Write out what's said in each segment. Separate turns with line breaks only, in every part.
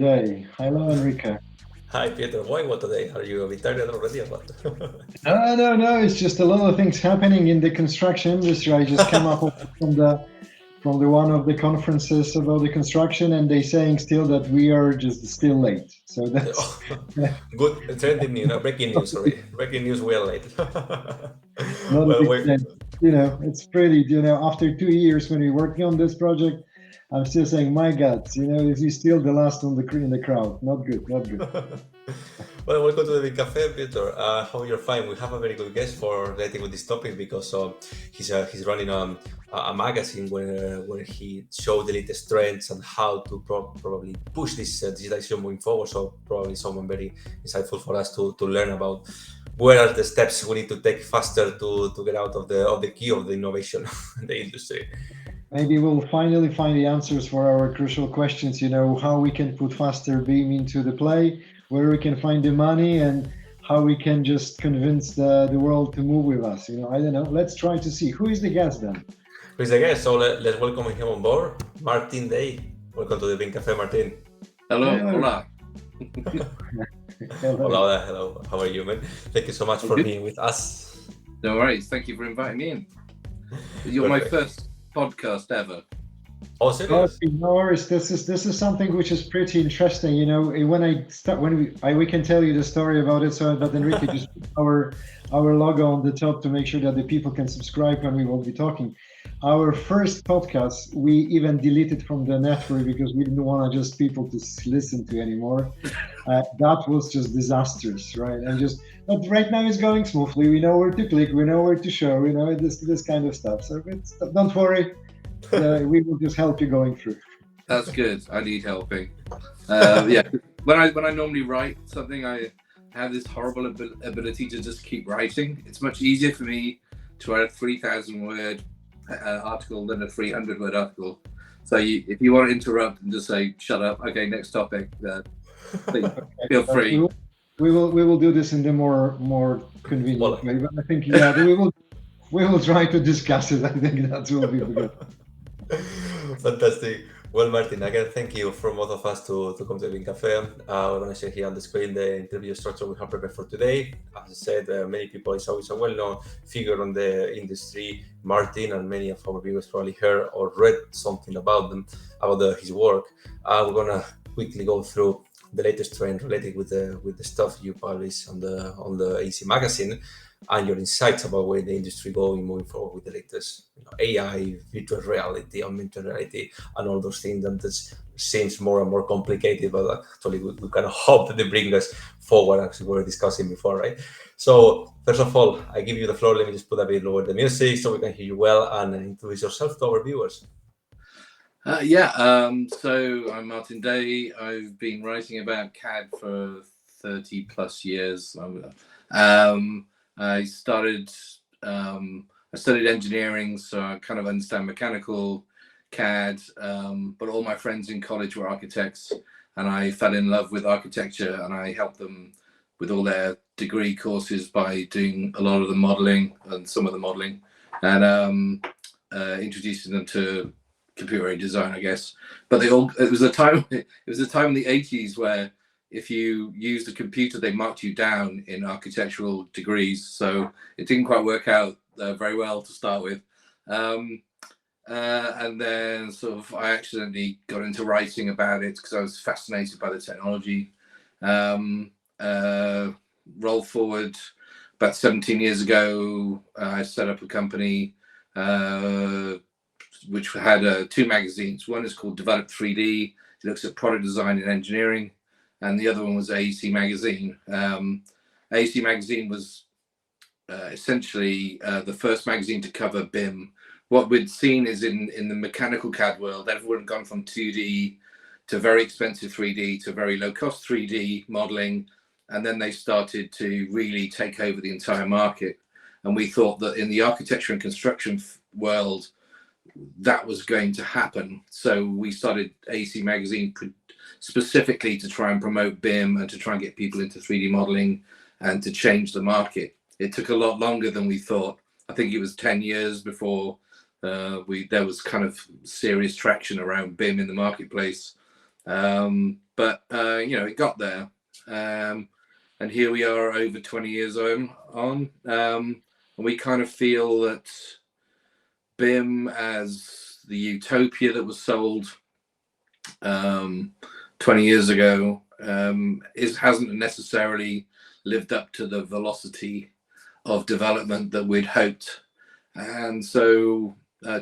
today? Hello, Enrique.
Hi, Peter. Why what today? Are you a bit tired already or what?
No. It's just a lot of things happening in the construction industry. I just came up from the one of the conferences about the construction, and they saying still that we are just still late. So that's
Good, trending news, breaking news, sorry. Breaking news, we are late.
not a
Well,
big
we
thing. It's pretty. After 2 years when we're working on this project, I'm still saying, my God, is he still the last on in the crowd? Not good, not good.
well, welcome to the BIM Cafe, Peter. How you're fine? We have a very good guest for relating with this topic because he's running a magazine where he showed the latest trends and how to probably push this digitalization moving forward. So probably someone very insightful for us to learn about where are the steps we need to take faster to get out of the queue of the innovation in the industry.
Maybe we'll finally find the answers for our crucial questions, how we can put faster beam into the play, where we can find the money, and how we can just convince the world to move with us. I don't know. Let's try to see. Who is the guest then?
Please again, so let's welcome him on board. Martyn Day. Welcome to the BIM Cafe, Martyn.
Hello,
Hello.
hola.
Hello, hello. How are you, man? Thank you so much for
Good.
being with us.
No worries. Thank you for inviting me in. You're my first podcast ever.
Oh, serious?
No worries. This is something which is pretty interesting. We can tell you the story about it. So, but Enrique just put our logo on the top to make sure that the people can subscribe when we will be talking. Our first podcast, we even deleted from the network because we didn't want just people to listen to anymore. That was just disastrous, right? But right now it's going smoothly. We know where to click, we know where to show, this kind of stuff. So don't worry, we will just help you going through.
That's good. I need helping. Yeah. When I normally write something, I have this horrible ability to just keep writing. It's much easier for me to write a 3,000 word article than a 300 word article. So if you want to interrupt and just say shut up, okay, next topic, please feel free.
We will do this in the more convenient way. But I think we will try to discuss it. I think that will be good.
Fantastic. Well, Martyn, again, thank you from both of us to come to the BIM Cafe. We're going to share here on the screen the interview structure we have prepared for today. As I said, many people, it's always a well-known figure on the industry, Martyn, and many of our viewers probably heard or read something about his work. We're going to quickly go through the latest trend related with the stuff you publish on the AC magazine, and your insights about where the industry going moving forward with the latest AI, virtual reality, augmented reality, and all those things that just seems more and more complicated, but actually we kind of hope that they bring us forward, as we were discussing before, right? So first of all, I give you the floor. Let me just put a bit lower the music so we can hear you well, and introduce yourself to our viewers.
So I'm Martyn Day. I've been writing about CAD for 30 plus years. I studied engineering, so I kind of understand mechanical CAD, but all my friends in college were architects, and I fell in love with architecture, and I helped them with all their degree courses by doing a lot of the modeling and some of the modeling, and introducing them to computer-aided design, I guess. But it was a time in the 80s where if you used a computer, they marked you down in architectural degrees. So it didn't quite work out very well to start with. And then sort of I accidentally got into writing about it because I was fascinated by the technology. Roll forward about 17 years ago, I set up a company which had two magazines. One is called Develop 3D. It looks at product design and engineering. And the other one was AEC Magazine. AEC Magazine was essentially the first magazine to cover BIM. What we'd seen is in the mechanical CAD world, everyone had gone from 2D to very expensive 3D to very low cost 3D modeling. And then they started to really take over the entire market. And we thought that in the architecture and construction world, that was going to happen. So we started AEC Magazine specifically to try and promote BIM and to try and get people into 3D modeling and to change the market. It took a lot longer than we thought. I think it was 10 years before there was kind of serious traction around BIM in the marketplace. but it got there, and here we are over 20 years on, and we kind of feel that BIM, as the utopia that was sold 20 years ago, hasn't necessarily lived up to the velocity of development that we'd hoped. And so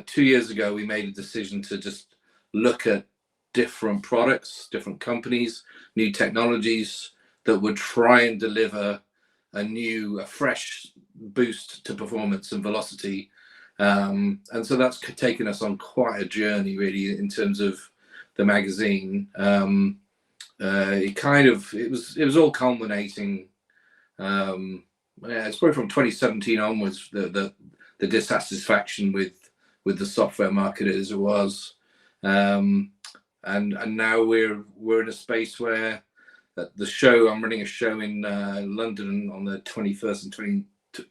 2 years ago, we made a decision to just look at different products, different companies, new technologies that would try and deliver a fresh boost to performance and velocity. And so that's taken us on quite a journey, really, in terms of the magazine. It was all culminating. It's probably from 2017 onwards the dissatisfaction with the software market as it was, and now we're in a space where I'm running a show in London on the 21st and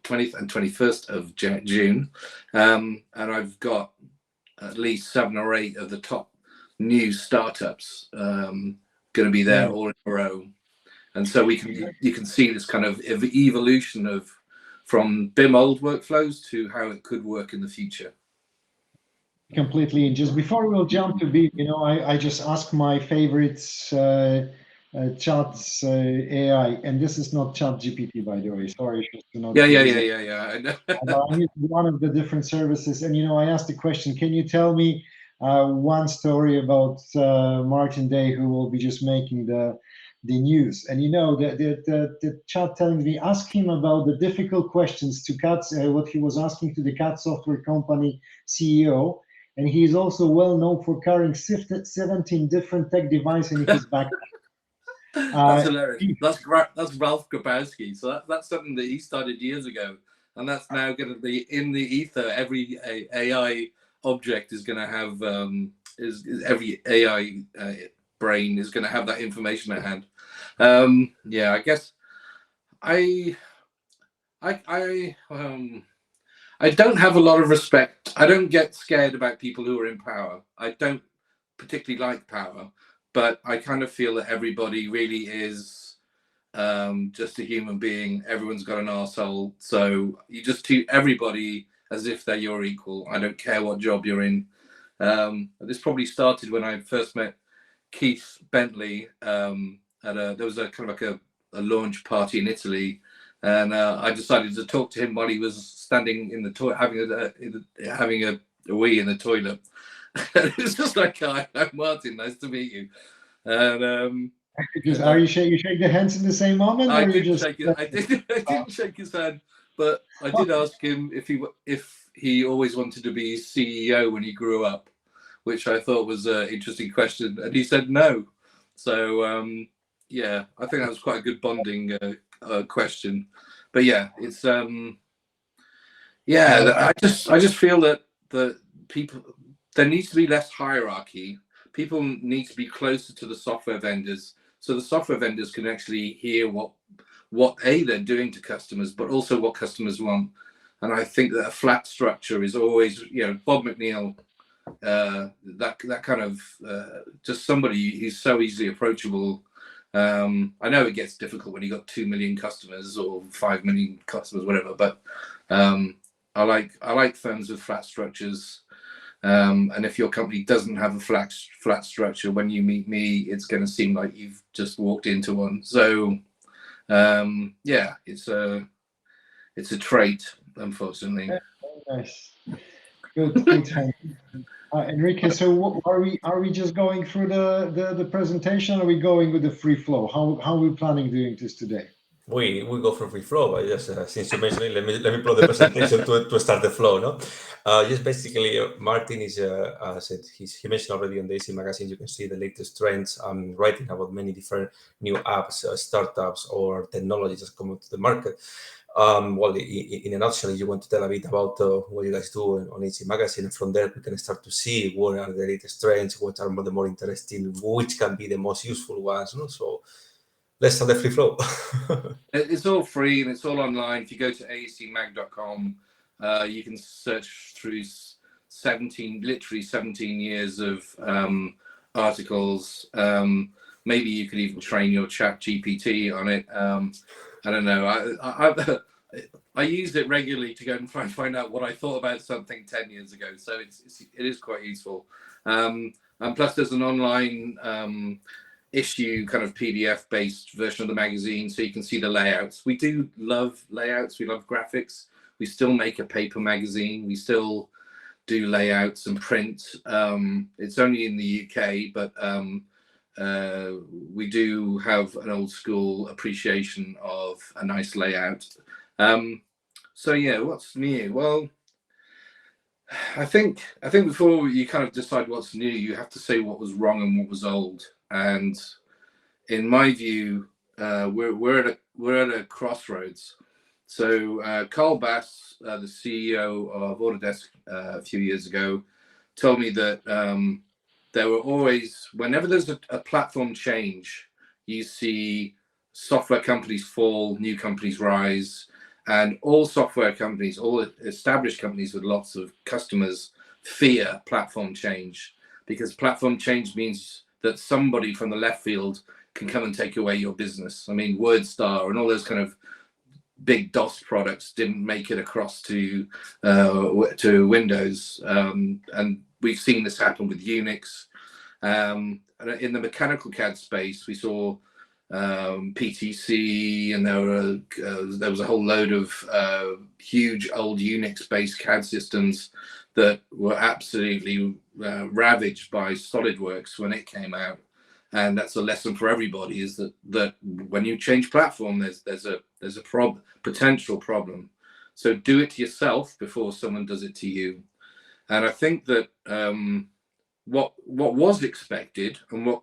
20th and 21st of June, and I've got at least 7 or 8 of the top new startups going to be there all in a row. And so you can see this kind of evolution from BIM old workflows to how it could work in the future.
Completely. And just before we'll jump to BIM, I just ask my favorites chats AI, and this is not Chat GPT, by the way. Sorry, just to not.
Yeah. I know.
I'm using one of the different services, and I asked the question: can you tell me one story about Martyn Day, who will be just making the news? And the chat telling me, ask him about the difficult questions to CAD, what he was asking to the CAD software company CEO. And he is also well known for carrying 17 different tech devices in his backpack.
That's hilarious. That's Ralph Grabowski. So that's something that he started years ago, and that's now going to be in the ether. Every AI object is going to have every AI brain is going to have that information at hand. I guess I don't have a lot of respect. I don't get scared about people who are in power. I don't particularly like power, but I kind of feel that everybody really is just a human being. Everyone's got an arsehole. So you just treat everybody as if they're your equal. I don't care what job you're in. This probably started when I first met Keith Bentley. There was a kind of like a launch party in Italy. And I decided to talk to him while he was standing in the toilet, having a wee in the toilet. It was just like, "Hi, I'm Martyn. Nice to meet you." And
are you shake the hands in the same moment?
I didn't shake his hand, but I did ask him if he always wanted to be CEO when he grew up, which I thought was an interesting question, and he said no. So I think that was quite a good bonding question. But it's I just feel that the people, there needs to be less hierarchy. People need to be closer to the software vendors, so the software vendors can actually hear what they're doing to customers, but also what customers want. And I think that a flat structure is always, Bob McNeil, that kind of just somebody who's so easily approachable. I know it gets difficult when you got 2 million customers or 5 million customers, whatever. But I like firms with flat structures. And if your company doesn't have a flat structure, when you meet me, it's going to seem like you've just walked into one. So it's a trait, unfortunately.
Nice. Good. Enrique, so are we just going through the presentation, or are we going with the free flow? How are we planning doing this today?
We go for free flow. I just since you mentioned it, let me plot the presentation to start the flow. No, just basically, Martyn is said he mentioned already on the AC magazine. You can see the latest trends. I'm writing about many different new apps, startups, or technologies that come to the market. In a nutshell, you want to tell a bit about what you guys do on AC Magazine, and from there we can start to see what are the latest trends, what are the more interesting, which can be the most useful ones. No? So let's start the free flow.
It's all free and it's all online. If you go to acmag.com, you can search through 17 years of articles. Maybe you could even train your chat GPT on it. I don't know. I use it regularly to go and find out what I thought about something 10 years ago. So it is quite useful. And plus there's an online issue kind of PDF based version of the magazine, so you can see the layouts. We do love layouts. We love graphics. We still make a paper magazine. We still do layouts and print. It's only in the UK, but we do have an old school appreciation of a nice layout. So yeah, what's new? Well, I think before you kind of decide what's new, you have to say what was wrong and what was old. And in my view, we're at a crossroads. So Carl Bass, the CEO of Autodesk a few years ago, told me that there were always, whenever there's a platform change, you see software companies fall, new companies rise, and all software companies, all established companies with lots of customers fear platform change, because platform change means that somebody from the left field can come and take away your business. I mean, WordStar and all those kind of big DOS products didn't make it across to Windows, and we've seen this happen with Unix. And in the mechanical CAD space, we saw PTC, and there was a whole load of huge old Unix-based CAD systems that were absolutely ravaged by SolidWorks when it came out. And that's a lesson for everybody: is that when you change platform, there's a potential problem. So do it yourself before someone does it to you. And I think that what was expected, and what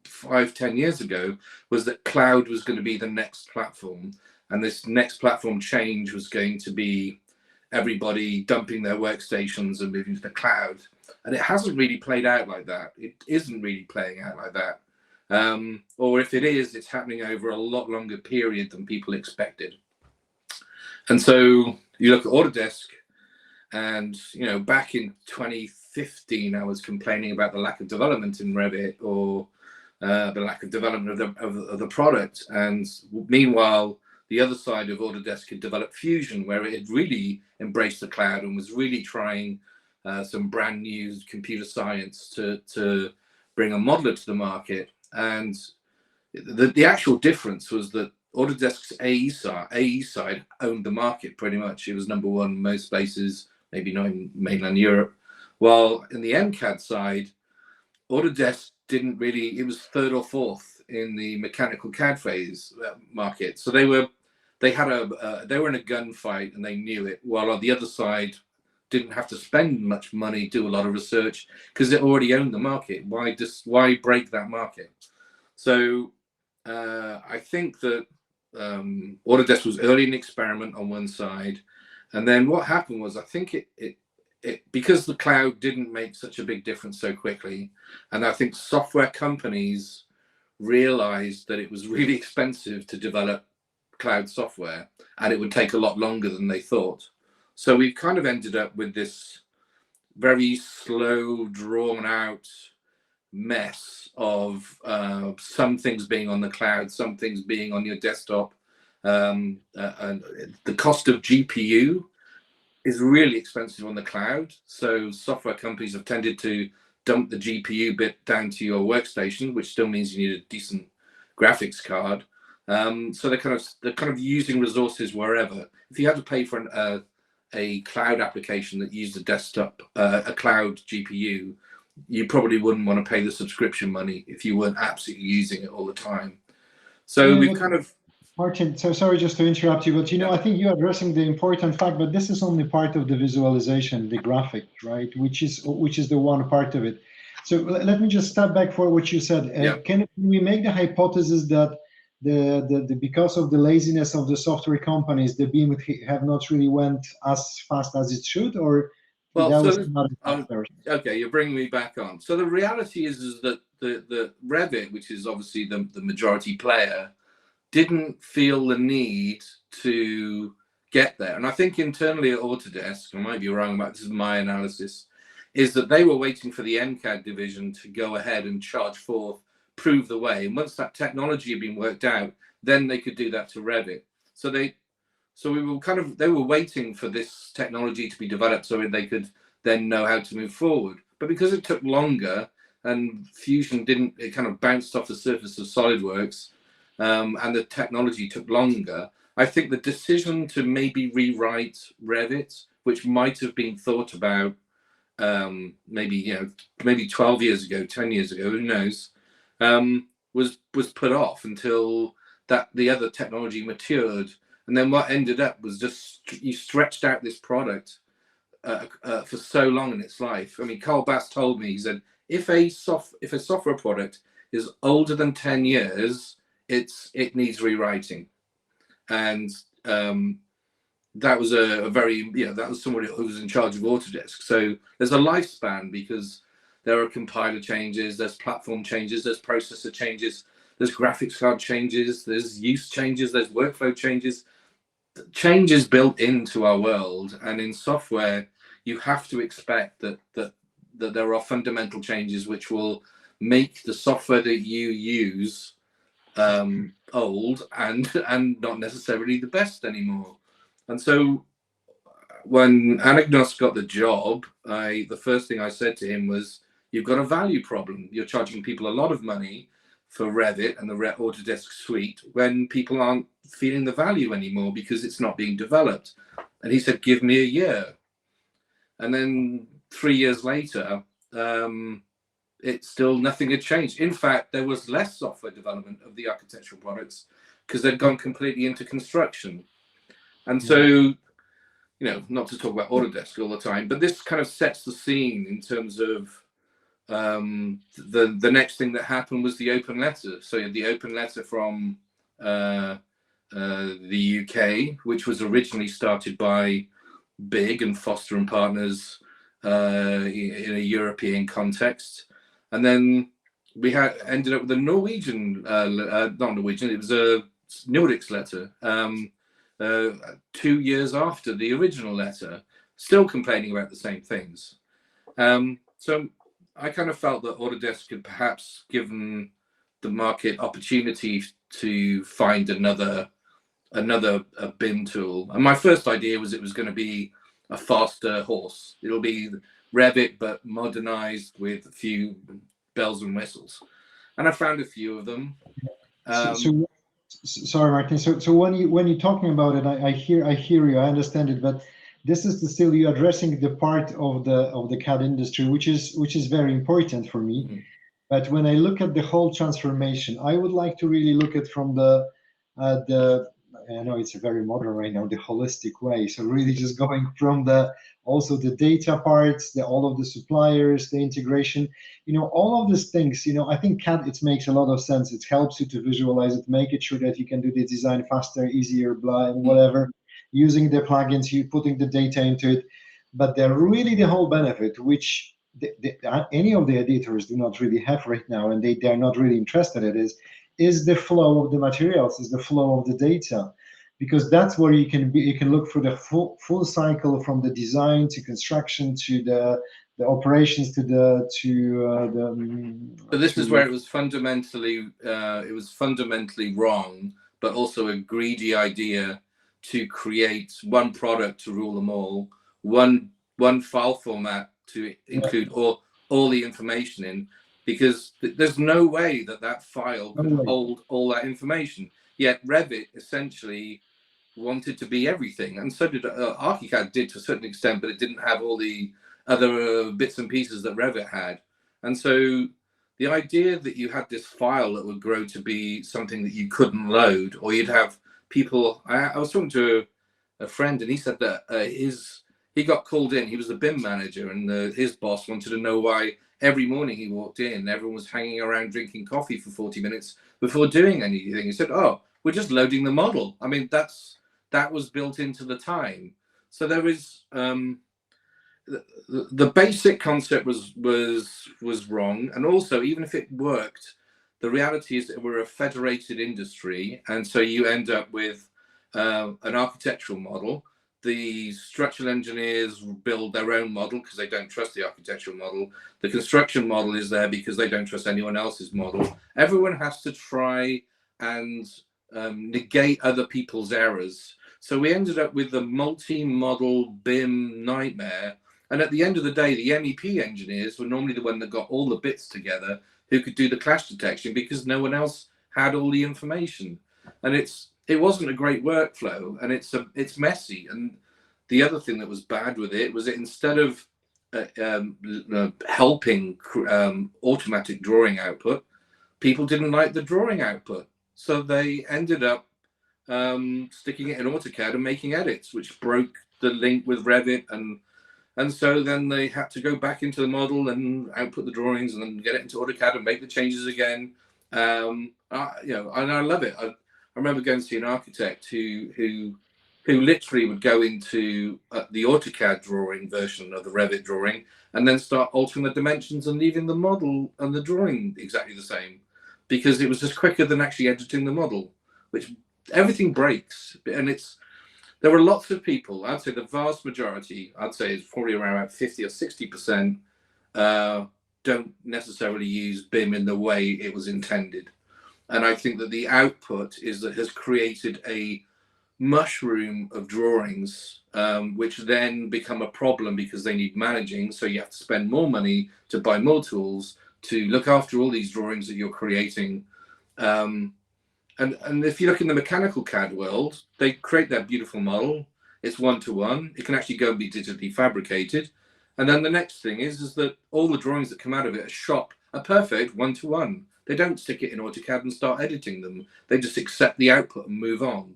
5-10 years ago, was that cloud was going to be the next platform, and this next platform change was going to be everybody dumping their workstations and moving to the cloud. And it hasn't really played out like that. It isn't really playing out like that. Or if it is, it's happening over a lot longer period than people expected. And so you look at Autodesk, and back in 2015, I was complaining about the lack of development in Revit, or the lack of development of the product. And meanwhile, the other side of Autodesk had developed Fusion, where it had really embraced the cloud and was really trying some brand new computer science to bring a modeler to the market. And the actual difference was that Autodesk's AE side owned the market pretty much. It was number one in most places, maybe not in mainland Europe. While in the MCAD side, Autodesk didn't really, it was third or fourth in the mechanical CAD phase market. So they were in a gunfight, and they knew it. While on the other side, didn't have to spend much money, do a lot of research, because it already owned the market. Why break that market? So I think that Autodesk was early in experiment on one side, and then what happened was, I think it because the cloud didn't make such a big difference so quickly, and I think software companies realized that it was really expensive to develop cloud software, and it would take a lot longer than they thought. So we've kind of ended up with this very slow, drawn out mess of some things being on the cloud, some things being on your desktop. And the cost of GPU is really expensive on the cloud. So software companies have tended to dump the GPU bit down to your workstation, which still means you need a decent graphics card. So they're kind of using resources wherever. If you had to pay for a cloud application that used a desktop, a cloud GPU, you probably wouldn't want to pay the subscription money if you weren't absolutely using it all the time. So we've kind of...
Martin, so sorry just to interrupt you, but I think you're addressing the important fact, but this is only part of the visualization, the graphic, right? Which is the one part of it. So let me just step back for what you said. Can we make the hypothesis that the because of the laziness of the software companies, the BIM have not really went as fast as it should, or
okay, you're bringing me back on. So the reality is that the Revit, which is obviously the majority player, didn't feel the need to get there. And I think internally at Autodesk, I might be wrong about this, is my analysis, is that they were waiting for the MCAD division to go ahead and charge forth, prove the way. And once that technology had been worked out, then they could do that to Revit. So they were waiting for this technology to be developed so they could then know how to move forward. But because it took longer and Fusion didn't, it kind of bounced off the surface of SolidWorks, and the technology took longer. I think the decision to maybe rewrite Revit, which might have been thought about maybe 12 years ago, 10 years ago, who knows, was put off until the other technology matured. And then what ended up was just you stretched out this product for so long in its life. I mean, Carl Bass told me, he said, if a software product is older than 10 years, it needs rewriting. And that was that was somebody who was in charge of Autodesk. So there's a lifespan because there are compiler changes, there's platform changes, there's processor changes, there's graphics card changes, there's use changes, there's workflow changes. Changes built into our world, and in software, you have to expect that there are fundamental changes which will make the software that you use old and not necessarily the best anymore. And so when Anagnos got the job, the first thing I said to him was, you've got a value problem. You're charging people a lot of money for Revit and the Autodesk suite when people aren't feeling the value anymore because it's not being developed. And he said, give me a year. And then 3 years later, nothing had changed. In fact, there was less software development of the architectural products because they'd gone completely into construction. And so, not to talk about Autodesk all the time, but this kind of sets the scene in terms of the next thing that happened was the open letter. So the open letter from the UK, which was originally started by Big and Foster and Partners in a European context, and then we ended up with a Norwegian, not Norwegian, it was a Nordics letter 2 years after the original letter, still complaining about the same things. So I kind of felt that Autodesk had perhaps given the market opportunity to find another BIM tool. And my first idea was it was going to be a faster horse. It'll be Revit, but modernized with a few bells and whistles. And I found a few of them.
Sorry, Martin. So when you're talking about it, I hear you, I understand it, but this is still you addressing the part of the CAD industry, which is very important for me. Mm-hmm. But when I look at the whole transformation, I would like to really look at from the I know it's very modern right now, the holistic way. So really just going from also the data parts, all of the suppliers, the integration, all of these things, I think CAD, it makes a lot of sense. It helps you to visualize it, make it sure that you can do the design faster, easier, blah, and whatever, using the plugins, you putting the data into it. But really the whole benefit, which any of the editors do not really have right now, and they're not really interested in, is the flow of the materials, is the flow of the data, because that's where you can look for the full cycle from the design to construction to the operations to the.
So this is where it was fundamentally wrong, but also a greedy idea to create one product to rule them all, one file format to include all the information in. Because there's no way that file could hold all that information. Yet Revit essentially wanted to be everything, and so did ArchiCAD did to a certain extent, but it didn't have all the other bits and pieces that Revit had. And so the idea that you had this file that would grow to be something that you couldn't load, or you'd have people. I was talking to a friend, and he said that he got called in. He was the BIM manager, and his boss wanted to know why. Every morning he walked in, everyone was hanging around drinking coffee for 40 minutes before doing anything. He said, "Oh, we're just loading the model." I mean, that was built into the time. So there is the basic concept was wrong, and also even if it worked, the reality is that we're a federated industry, and so you end up with an architectural model The structural engineers build their own model because they don't trust the architectural model. The construction model is there because they don't trust anyone else's model. Everyone has to try and negate other people's errors. So we ended up with the multi-model BIM nightmare. And at the end of the day, the MEP engineers were normally the one that got all the bits together who could do the clash detection because no one else had all the information. And it wasn't a great workflow, and it's messy. And the other thing that was bad with it was that instead of helping automatic drawing output, people didn't like the drawing output. So they ended up sticking it in AutoCAD and making edits, which broke the link with Revit. And so then they had to go back into the model and output the drawings and then get it into AutoCAD and make the changes again. And I love it. I remember going to see an architect who literally would go into the AutoCAD drawing version of the Revit drawing and then start altering the dimensions and leaving the model and the drawing exactly the same, because it was just quicker than actually editing the model, which everything breaks. And there were lots of people, I'd say the vast majority, I'd say it's probably around 50 or 60%, don't necessarily use BIM in the way it was intended. And I think that the output has created a mushroom of drawings, which then become a problem because they need managing. So you have to spend more money to buy more tools to look after all these drawings that you're creating. And if you look in the mechanical CAD world, they create that beautiful model. It's one-to-one. It can actually go and be digitally fabricated. And then the next thing is that all the drawings that come out of it are perfect one-to-one. They don't stick it in AutoCAD and start editing them. They just accept the output and move on.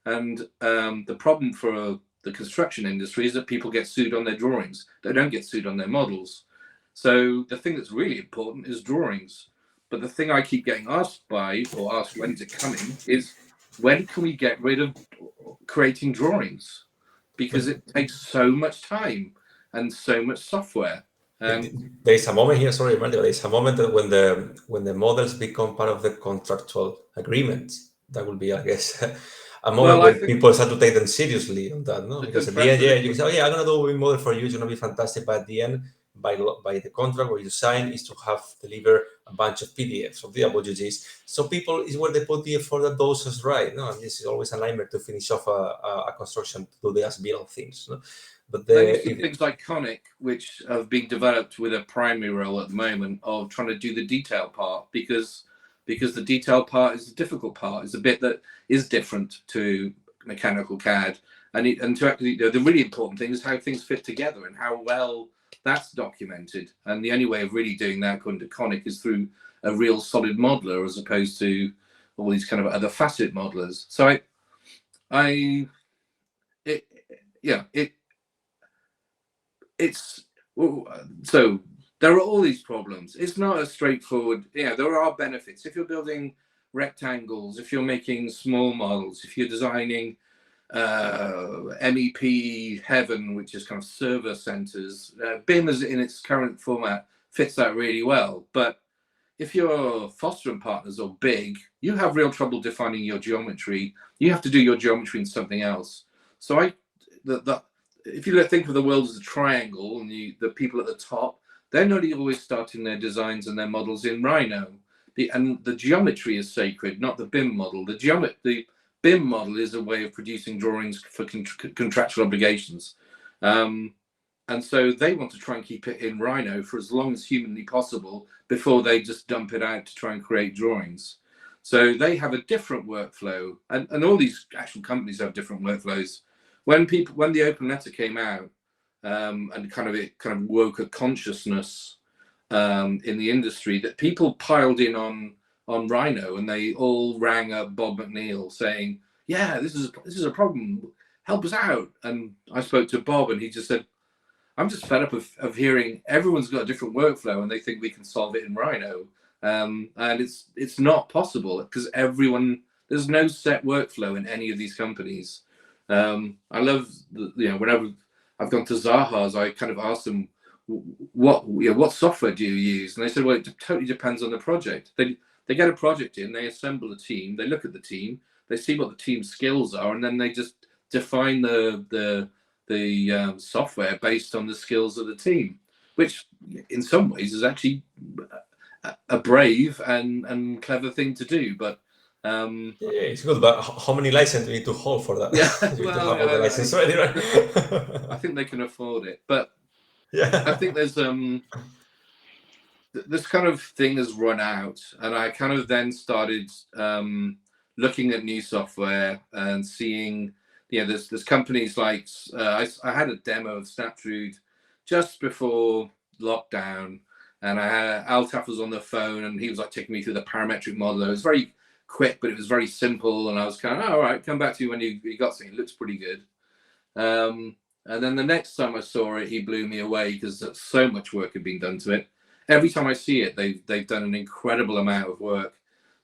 And the problem for the construction industry is that people get sued on their drawings. They don't get sued on their models. So the thing that's really important is drawings. But the thing I keep getting asked when's it coming, is when can we get rid of creating drawings? Because it takes so much time and so much software.
There's a moment here, sorry, Marty, there's a moment that when the models become part of the contractual agreement, that will be, I guess, a moment when people start to take them seriously on that, no? Because at the end, you can say, oh yeah, I'm gonna do a model for you, it's gonna be fantastic, but at the end, by the contract where you sign is to have deliver a bunch of PDFs of the WGs. So people is where they put the effort that doses right. No, and this is always a nightmare to finish off a construction to do the as-built things. No? But
things like Conic, which have been developed with a primary role at the moment of trying to do the detail part, because the detail part is the difficult part. It's the bit that is different to mechanical CAD, and to actually, the really important thing is how things fit together and how well that's documented. And the only way of really doing that, according to Conic, is through a real solid modeler as opposed to all these kind of other facet modelers. So so there are all these problems. It's not as straightforward. There are benefits. If you're building rectangles, if you're making small models, if you're designing MEP heaven, which is kind of server centers, BIM is in its current format fits that really well. But if you're Foster and Partners or big, you have real trouble defining your geometry. You have to do your geometry in something else. So if you think of the world as a triangle, and the people at the top, they're not always starting their designs and their models in Rhino. And the geometry is sacred, not the BIM model. The BIM model is a way of producing drawings for contractual obligations. And so they want to try and keep it in Rhino for as long as humanly possible before they just dump it out to try and create drawings. So they have a different workflow, and all these actual companies have different workflows. When the open letter came out, and it kind of woke a consciousness in the industry that people piled in on Rhino, and they all rang up Bob McNeil saying, yeah, this is a problem, help us out. And I spoke to Bob, and he just said, I'm just fed up of hearing everyone's got a different workflow and they think we can solve it in Rhino. And it's not possible because there's no set workflow in any of these companies. I love, whenever I've gone to Zaha's, I kind of ask them, what software do you use? And they said, well, it totally depends on the project. They get a project in, they assemble a team, they look at the team, they see what the team's skills are, and then they just define the software based on the skills of the team, which in some ways is actually a brave and clever thing to do. But
yeah, it's good, but how many licenses do you need to hold for that?
yeah,
You need to
well,
have all the licenses already, right?
I think they can afford it, but
Yeah.
I think there's this kind of thing has run out, and I kind of then started looking at new software and seeing, there's companies like I had a demo of Snaptrude just before lockdown, and I had Altaf was on the phone, and he was like taking me through the parametric model. It was very quick, but it was very simple, and I was kind of, all right, come back to you when you got something. It looks pretty good. And then the next time I saw it, he blew me away because so much work had been done to it. Every time I see it, they've done an incredible amount of work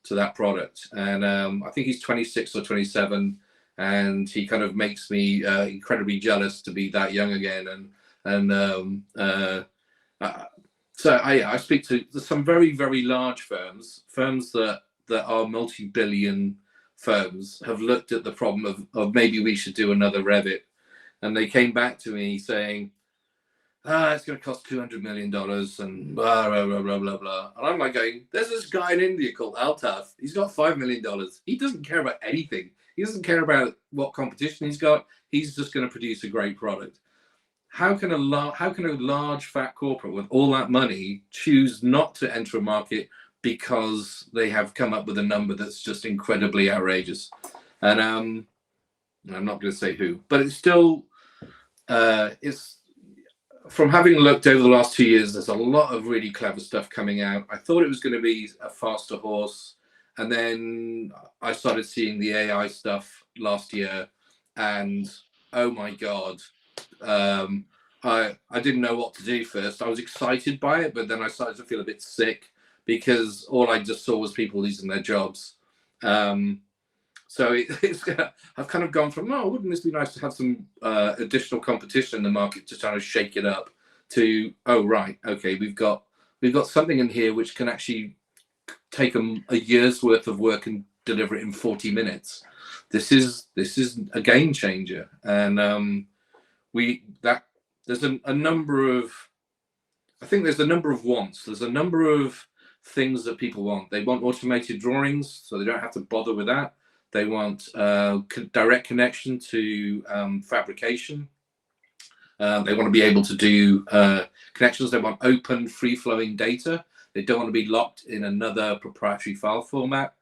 to that product. And I think he's 26 or 27, and he kind of makes me incredibly jealous to be that young again. So I speak to some very, very large firms that are multi-billion firms, have looked at the problem of maybe we should do another Revit. And they came back to me saying, it's going to cost $200 million and blah, blah, blah, blah, blah, blah. And I'm like going, there's this guy in India called Altaf. He's got $5 million. He doesn't care about anything. He doesn't care about what competition he's got. He's just going to produce a great product. How can a large fat corporate with all that money choose not to enter a market because they have come up with a number that's just incredibly outrageous? And I'm not going to say who, but it's still, it's from having looked over the last 2 years, there's a lot of really clever stuff coming out. I thought it was going to be a faster horse. And then I started seeing the AI stuff last year, and oh my God, I didn't know what to do first. I was excited by it, but then I started to feel a bit sick because all I just saw was people losing their jobs. So I've kind of gone from, wouldn't this be nice to have some additional competition in the market to try to shake it up, to, oh, right, okay, we've got something in here which can actually take a year's worth of work and deliver it in 40 minutes. This is a game changer. And there's a number of, I think there's a number of wants. There's a number of things that people want. They want automated drawings, so they don't have to bother with that. They want direct connection to fabrication. They want to be able to do connections. They want open, free-flowing data. They don't want to be locked in another proprietary file format.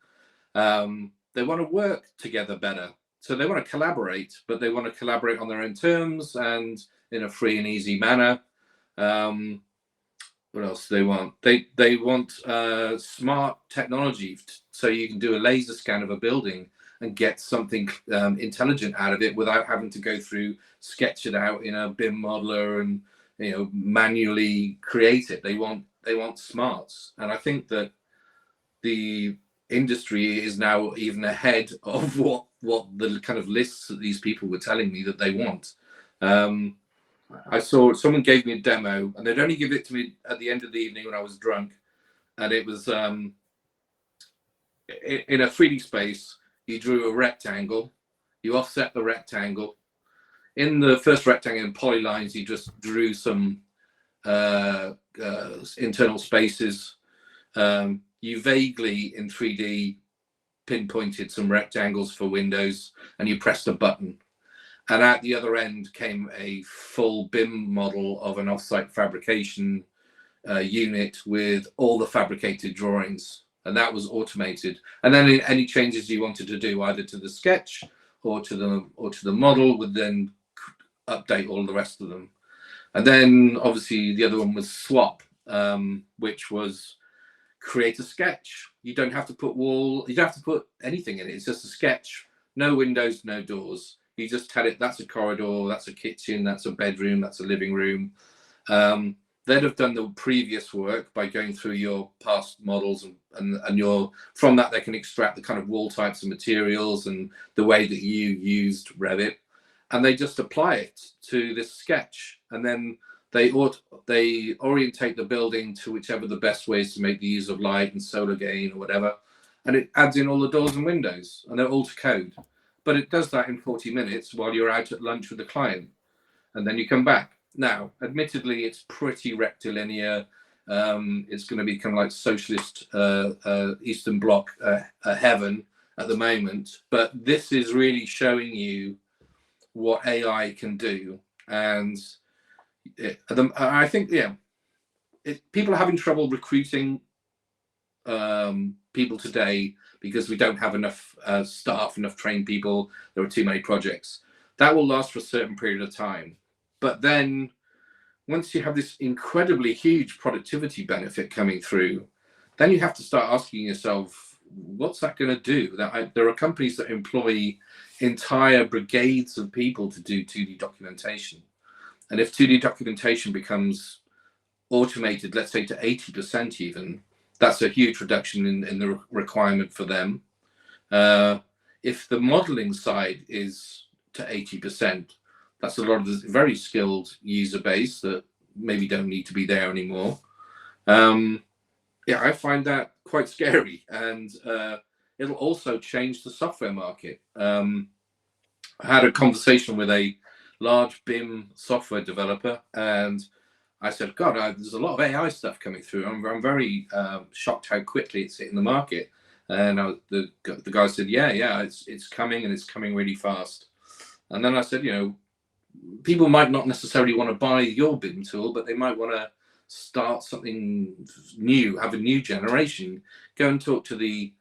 They want to work together better. So they want to collaborate, but they want to collaborate on their own terms and in a free and easy manner. What else do they want? They want smart technology, so you can do a laser scan of a building and get something intelligent out of it without having to go through, sketch it out in a BIM modeler and manually create it. They want smarts, and I think that the industry is now even ahead of what the kind of lists that these people were telling me that they want. I saw someone gave me a demo, and they'd only give it to me at the end of the evening when I was drunk, and it was in a 3D space. You drew a rectangle, you offset the rectangle. In the first rectangle in polylines, you just drew some internal spaces. You vaguely in 3D pinpointed some rectangles for windows, and you pressed a button. And at the other end came a full BIM model of an offsite fabrication unit with all the fabricated drawings. And that was automated. And then any changes you wanted to do either to the sketch or to the model would then update all the rest of them. And then obviously the other one was swap, which was create a sketch. You don't have to put you don't have to put anything in it. It's just a sketch. No windows, no doors. You just tell it that's a corridor, that's a kitchen, that's a bedroom, that's a living room. They'd have done the previous work by going through your past models and from that they can extract the kind of wall types and materials and the way that you used Revit, and they just apply it to this sketch, and then they orientate the building to whichever the best ways to make the use of light and solar gain or whatever, and it adds in all the doors and windows, and they're all to code. but it does that in 40 minutes while you're out at lunch with the client, and then you come back. Now, admittedly, it's pretty rectilinear. It's going to be kind of like socialist Eastern Bloc heaven at the moment, but this is really showing you what AI can do. And I think, people are having trouble recruiting people today because we don't have enough staff, enough trained people. There are too many projects. That will last for a certain period of time. But then once you have this incredibly huge productivity benefit coming through, then you have to start asking yourself, what's that going to do? There are companies that employ entire brigades of people to do 2D documentation. And if 2D documentation becomes automated, let's say to 80% even, that's a huge reduction in the requirement for them. If the modeling side is to 80%, that's a lot of the very skilled user base that maybe don't need to be there anymore. I find that quite scary, and it'll also change the software market. I had a conversation with a large BIM software developer, and I said, God, there's a lot of AI stuff coming through. I'm very shocked how quickly it's hitting the market. And the guy said, yeah, it's coming, and it's coming really fast. And then I said, people might not necessarily want to buy your BIM tool, but they might want to start something new, have a new generation, go and talk to these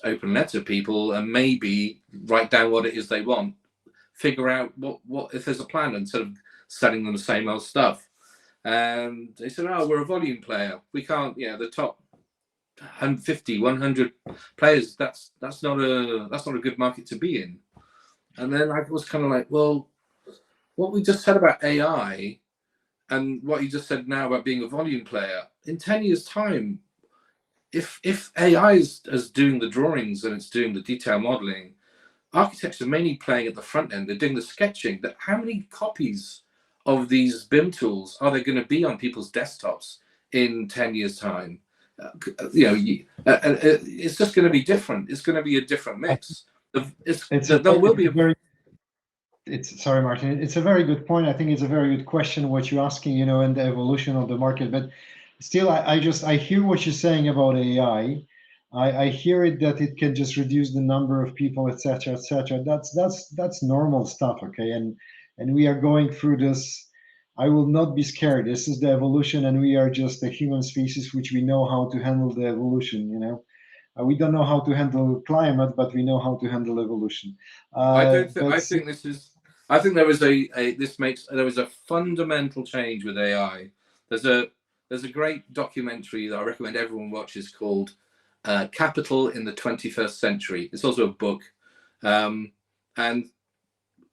open letter people, and maybe write down what it is they want, figure out what if there's a plan, instead of selling them the same old stuff. And they said, oh, we're a volume player. We can't, the top 150, 100 players, that's not a good market to be in. And then I was kind of like, well, what we just said about AI and what you just said now about being a volume player, in 10 years' time, if AI is doing the drawings and it's doing the detail modeling, architects are mainly playing at the front end. They're doing the sketching. How many copies of these BIM tools are there going to be on people's desktops in 10 years' time? It's just going to be different. It's going to be a different mix.
Sorry, Martin. It's a very good point. I think it's a very good question what you're asking, and the evolution of the market. But still, I hear what you're saying about AI. I hear it that it can just reduce the number of people, etc., etc. That's normal stuff, okay? And we are going through this. I will not be scared. This is the evolution, and we are just a human species which we know how to handle the evolution. We don't know how to handle climate, but we know how to handle evolution.
I think there is a fundamental change with AI. There's a great documentary that I recommend everyone watches called Capital in the 21st Century. It's also a book, and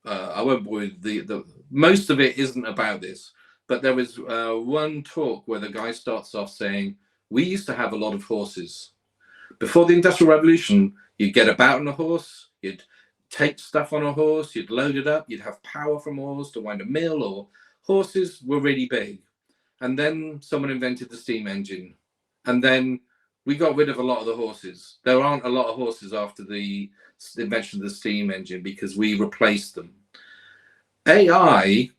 I won't bore you. The most of it isn't about this, but there was one talk where the guy starts off saying, we used to have a lot of horses. Before the Industrial Revolution, you'd get about on a horse, you'd take stuff on a horse, you'd load it up, you'd have power from a horse to wind a mill, or horses were really big. And then someone invented the steam engine. And then we got rid of a lot of the horses. There aren't a lot of horses after the invention of the steam engine because we replaced them. AI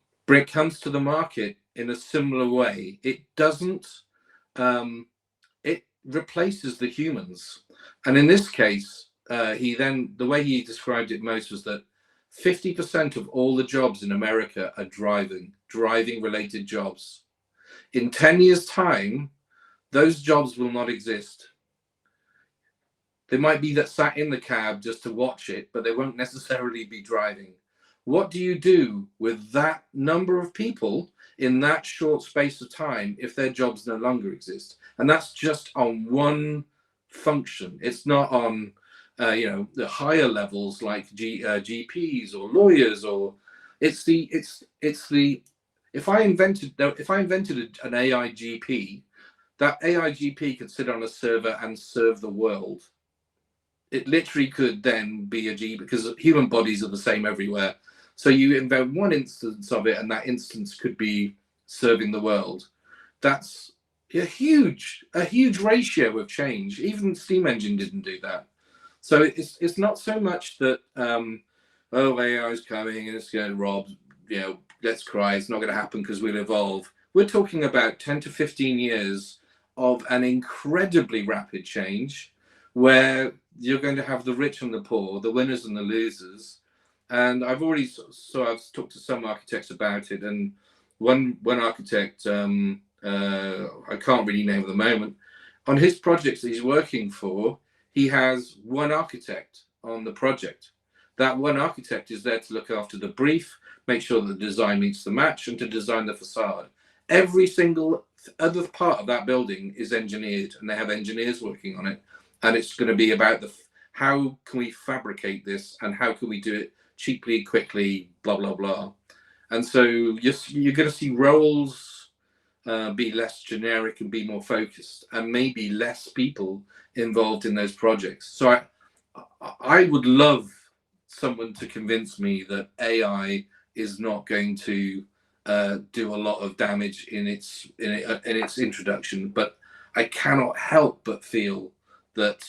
comes to the market in a similar way. It doesn't, it replaces the humans. And in this case, the way he described it most was that 50% of all the jobs in America are driving related jobs. In 10 years' time, those jobs will not exist. They might be that sat in the cab just to watch it, but they won't necessarily be driving. What do you do with that number of people in that short space of time if their jobs no longer exist? And that's just on one function. It's not on the higher levels like GPs or lawyers, or if I invented an AI GP, that AI GP could sit on a server and serve the world. It literally could then be a GP, because human bodies are the same everywhere. So you invent one instance of it, and that instance could be serving the world. That's a huge ratio of change. Even the steam engine didn't do that. So it's not so much that oh, AI is coming and it's going to rob, let's cry, it's not going to happen because we'll evolve. We're talking about 10 to 15 years of an incredibly rapid change where you're going to have the rich and the poor, the winners and the losers. And I've talked to some architects about it, and one architect, I can't really name at the moment, on his projects that he's working for, he has one architect on the project. That one architect is there to look after the brief, make sure that the design meets the match, and to design the facade. Every single other part of that building is engineered, and they have engineers working on it. And it's going to be about how can we fabricate this, and how can we do it cheaply, quickly, blah, blah, blah. And so you're going to see roles be less generic and be more focused, and maybe less people involved in those projects. So I would love someone to convince me that AI is not going to do a lot of damage in its introduction, but I cannot help but feel that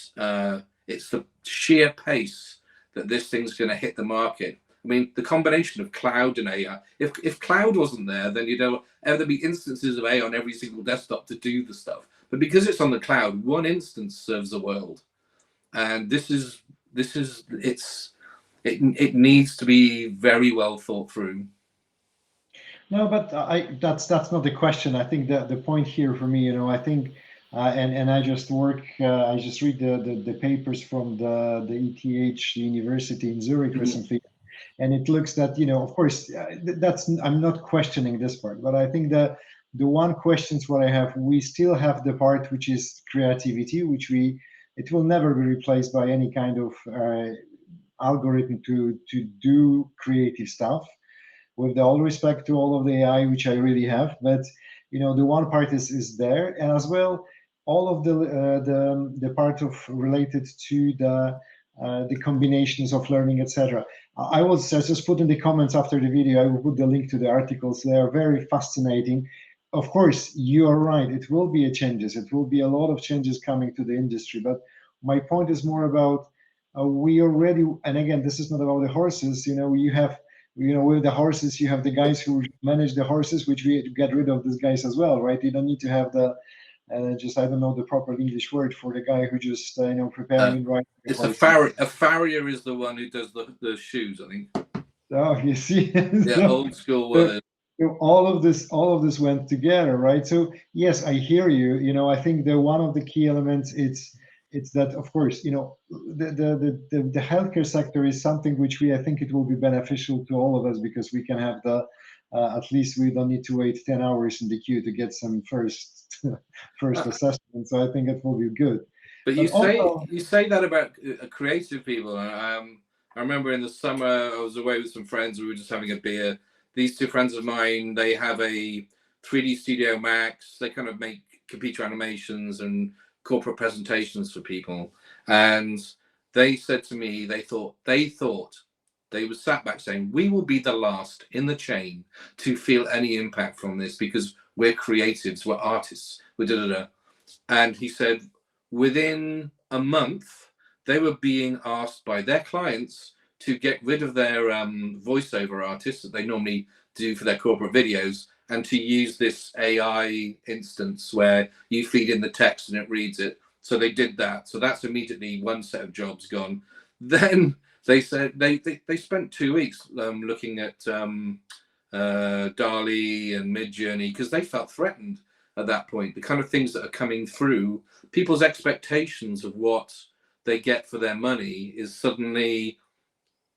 it's the sheer pace that this thing's going to hit the market. I mean, the combination of cloud and AI. If cloud wasn't there, then there'd be instances of AI on every single desktop to do the stuff. But because it's on the cloud, one instance serves the world, and it needs to be very well thought through.
No, but that's not the question. I think that the point here for me, I think, and I just read the papers from the ETH, the university in Zurich recently, and it looks that, of course, I'm not questioning this part, but I think the one questions what I have, we still have the part which is creativity, it will never be replaced by any kind of algorithm to do creative stuff. With all respect to all of the AI, which I really have, but the one part is there, and as well, all of the part of related to the combinations of learning, etc. I just put in the comments after the video. I will put the link to the articles. They are very fascinating. Of course, you are right. It will be changes. It will be a lot of changes coming to the industry. But my point is more about we already. And again, this is not about the horses. You have. With the horses, you have the guys who manage the horses, which we get rid of these guys as well, right? You don't need to have the I don't know the proper English word for the guy who just preparing and riding.
It's a farrier. A farrier is the one who does the shoes, I think.
Oh, you see,
yeah, old school word.
All of this went together, right? So yes, I hear you. I think that one of the key elements it's that, of course, the healthcare sector is something which I think it will be beneficial to all of us, because we can have at least we don't need to wait 10 hours in the queue to get some first assessment. So I think it will be good.
But you say that about creative people. I remember in the summer I was away with some friends. We were just having a beer. These two friends of mine, they have a 3D Studio Max. They kind of make computer animations and corporate presentations for people, and they said to me they thought they were sat back saying, we will be the last in the chain to feel any impact from this, because we're creatives, we're artists, we're da-da-da. And he said within a month they were being asked by their clients to get rid of their voiceover artists that they normally do for their corporate videos, and to use this AI instance where you feed in the text and it reads it. So they did that. So that's immediately one set of jobs gone. Then they said they spent 2 weeks looking at DALL-E and Midjourney, because they felt threatened at that point. The kind of things that are coming through, people's expectations of what they get for their money is suddenly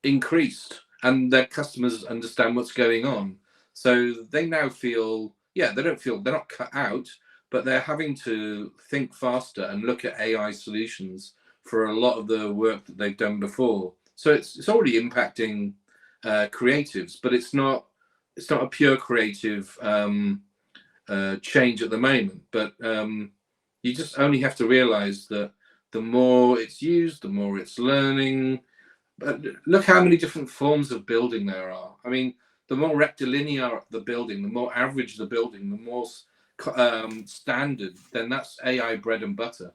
increased, and their customers understand what's going on. So they now feel, they're not cut out, but they're having to think faster and look at AI solutions for a lot of the work that they've done before. So it's already impacting creatives, but it's not a pure creative change at the moment. But you just only have to realize that the more it's used, the more it's learning. But look how many different forms of building there are. I mean, the more rectilinear the building, the more average the building, the more standard, then that's AI bread and butter.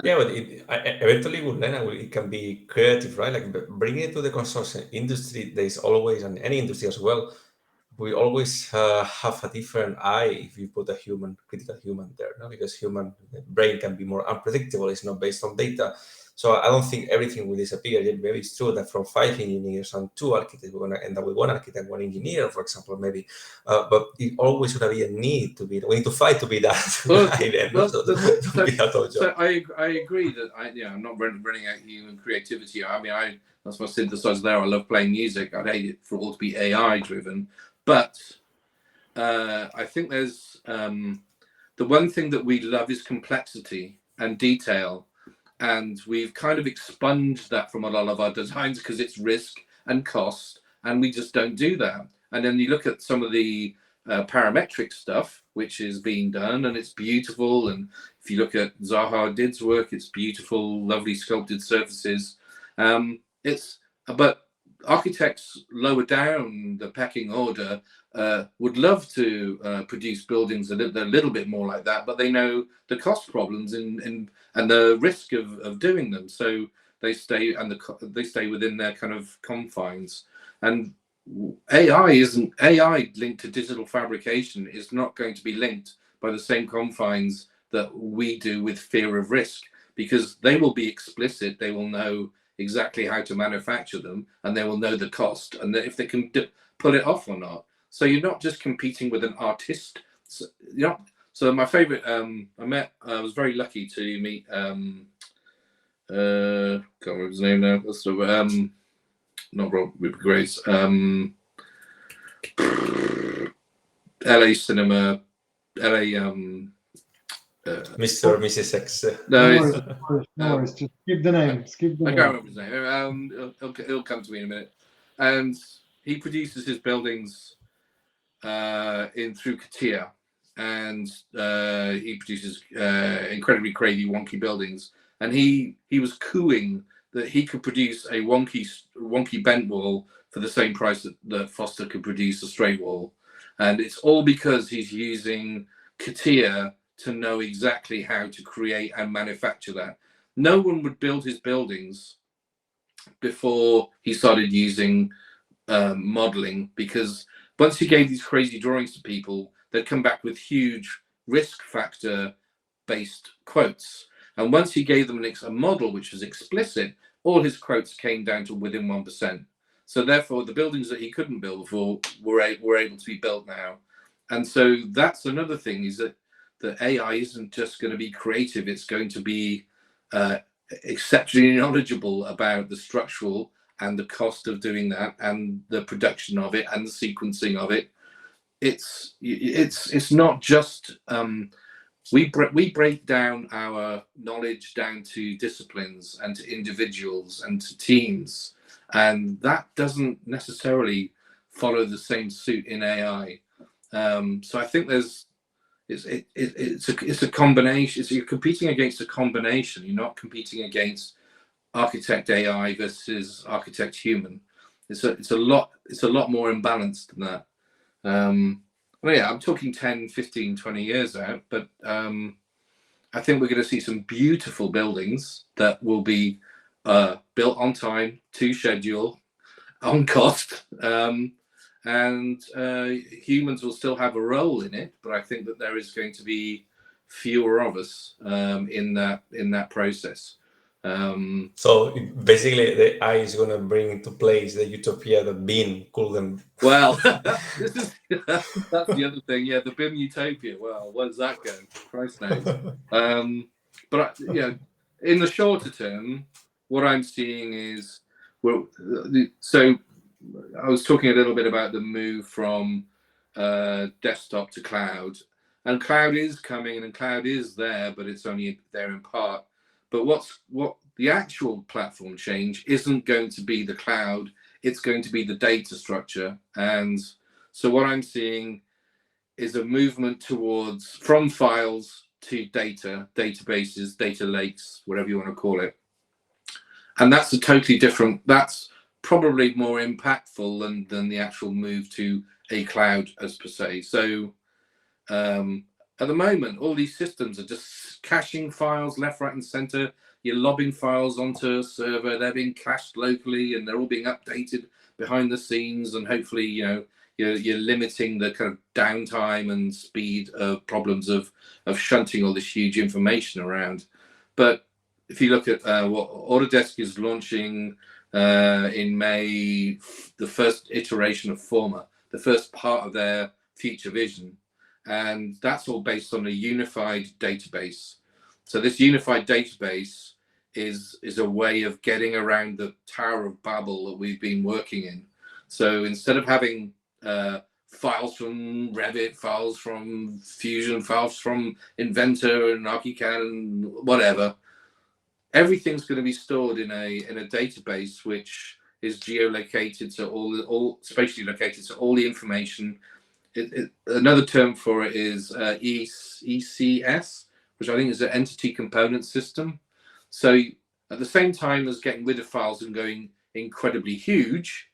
Yeah, but eventually will learn, and it can be creative, right? Like bringing it to the construction industry, there's always, and any industry as well, we always have a different eye if you put a critical human there, no? Because human brain can be more unpredictable. It's not based on data. So I don't think everything will disappear. Yet maybe it's true that from 5 engineers and 2 architects, we're going to end up with 1 architect, 1 engineer, for example, maybe. But it always going to be a need to be, we need to fight to be that.
Well,
right? And
well,
not to be out of job.
so I agree that I'm not running out human creativity. I mean, that's my synthesizer there. I love playing music. I'd hate it for all to be AI driven, but I think there's the one thing that we love is complexity and detail, and we've kind of expunged that from a lot of our designs because it's risk and cost, and we just don't do that. And then you look at some of the parametric stuff which is being done, and it's beautiful. And if you look at Zaha Hadid's work, it's beautiful, lovely sculpted surfaces. But architects lower down the pecking order would love to produce buildings that are a little bit more like that, but they know the cost problems and the risk of doing them, so they stay within their kind of confines. And AI linked to digital fabrication is not going to be linked by the same confines that we do with fear of risk, because they will be explicit. They will know exactly how to manufacture them, and they will know the cost and if they can pull it off or not. So you're not just competing with an artist. So my favorite, I was very lucky to meet, can't remember his name now. That's the, not Rob Grace, LA Cinema, LA,
Mr. or Mrs. X.
No worries. Just skip the name.
I can't remember his name. It'll come to me in a minute. And he produces his buildings through CATIA, and he produces incredibly crazy, wonky buildings. And he was cooing that he could produce a wonky bent wall for the same price that Foster could produce a straight wall. And it's all because he's using CATIA to know exactly how to create and manufacture that. No one would build his buildings before he started using modeling, because once he gave these crazy drawings to people, they'd come back with huge risk factor based quotes. And once he gave them a model which was explicit, all his quotes came down to within 1%. So therefore, the buildings that he couldn't build before were able to be built now. And so that's another thing, is that the AI isn't just going to be creative. It's going to be exceptionally knowledgeable about the structural and the cost of doing that, and the production of it, and the sequencing of it. It's not just we break down our knowledge down to disciplines and to individuals and to teams, and that doesn't necessarily follow the same suit in AI. So I think it's a combination. You're competing against a combination. You're not competing against architect AI versus architect human. It's a lot more imbalanced than that. Well, yeah, I'm talking 10, 15, 20 years out, but I think we're going to see some beautiful buildings that will be built on time, to schedule, on cost, and humans will still have a role in it. But I think that there is going to be fewer of us in that process.
So basically, the AI is going to bring into place the utopia that BIM couldn't.
Well, that's the other thing. Yeah, the BIM utopia. Well, where does that go? Christ knows. But in the shorter term, what I'm seeing is, so I was talking a little bit about the move from desktop to cloud, and cloud is coming, and cloud is there, but it's only there in part. But what the actual platform change isn't going to be the cloud, it's going to be the data structure. And so what I'm seeing is a movement towards from files to data, databases, data lakes, whatever you want to call it. And that's a totally different, that's probably more impactful than the actual move to a cloud as per se. So at the moment, all these systems are just caching files left, right, and center. You're lobbing files onto a server. They're being cached locally, and they're all being updated behind the scenes. And hopefully, you're limiting the kind of downtime and speed of problems of shunting all this huge information around. But if you look at what Autodesk is launching in May, the first iteration of Forma, the first part of their future vision, and that's all based on a unified database. So this unified database is a way of getting around the Tower of Babel that we've been working in. So instead of having files from Revit, files from Fusion, files from Inventor and ArchiCAD and whatever, everything's going to be stored in a database which is geolocated, so all spatially located, so all the information. Another term for it is ECS, which I think is an entity component system. So at the same time as getting rid of files and going incredibly huge,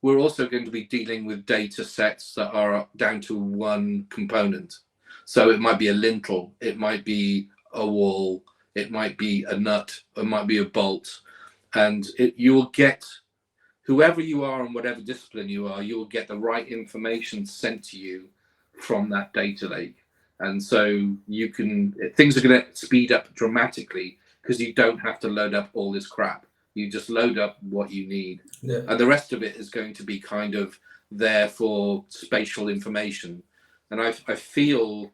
we're also going to be dealing with data sets that are down to one component. So it might be a lintel, it might be a wall, it might be a nut, it might be a bolt, and you will get, whoever you are and whatever discipline you are, you will get the right information sent to you from that data lake. And so things are going to speed up dramatically because you don't have to load up all this crap. You just load up what you need. Yeah. And the rest of it is going to be kind of there for spatial information. And I feel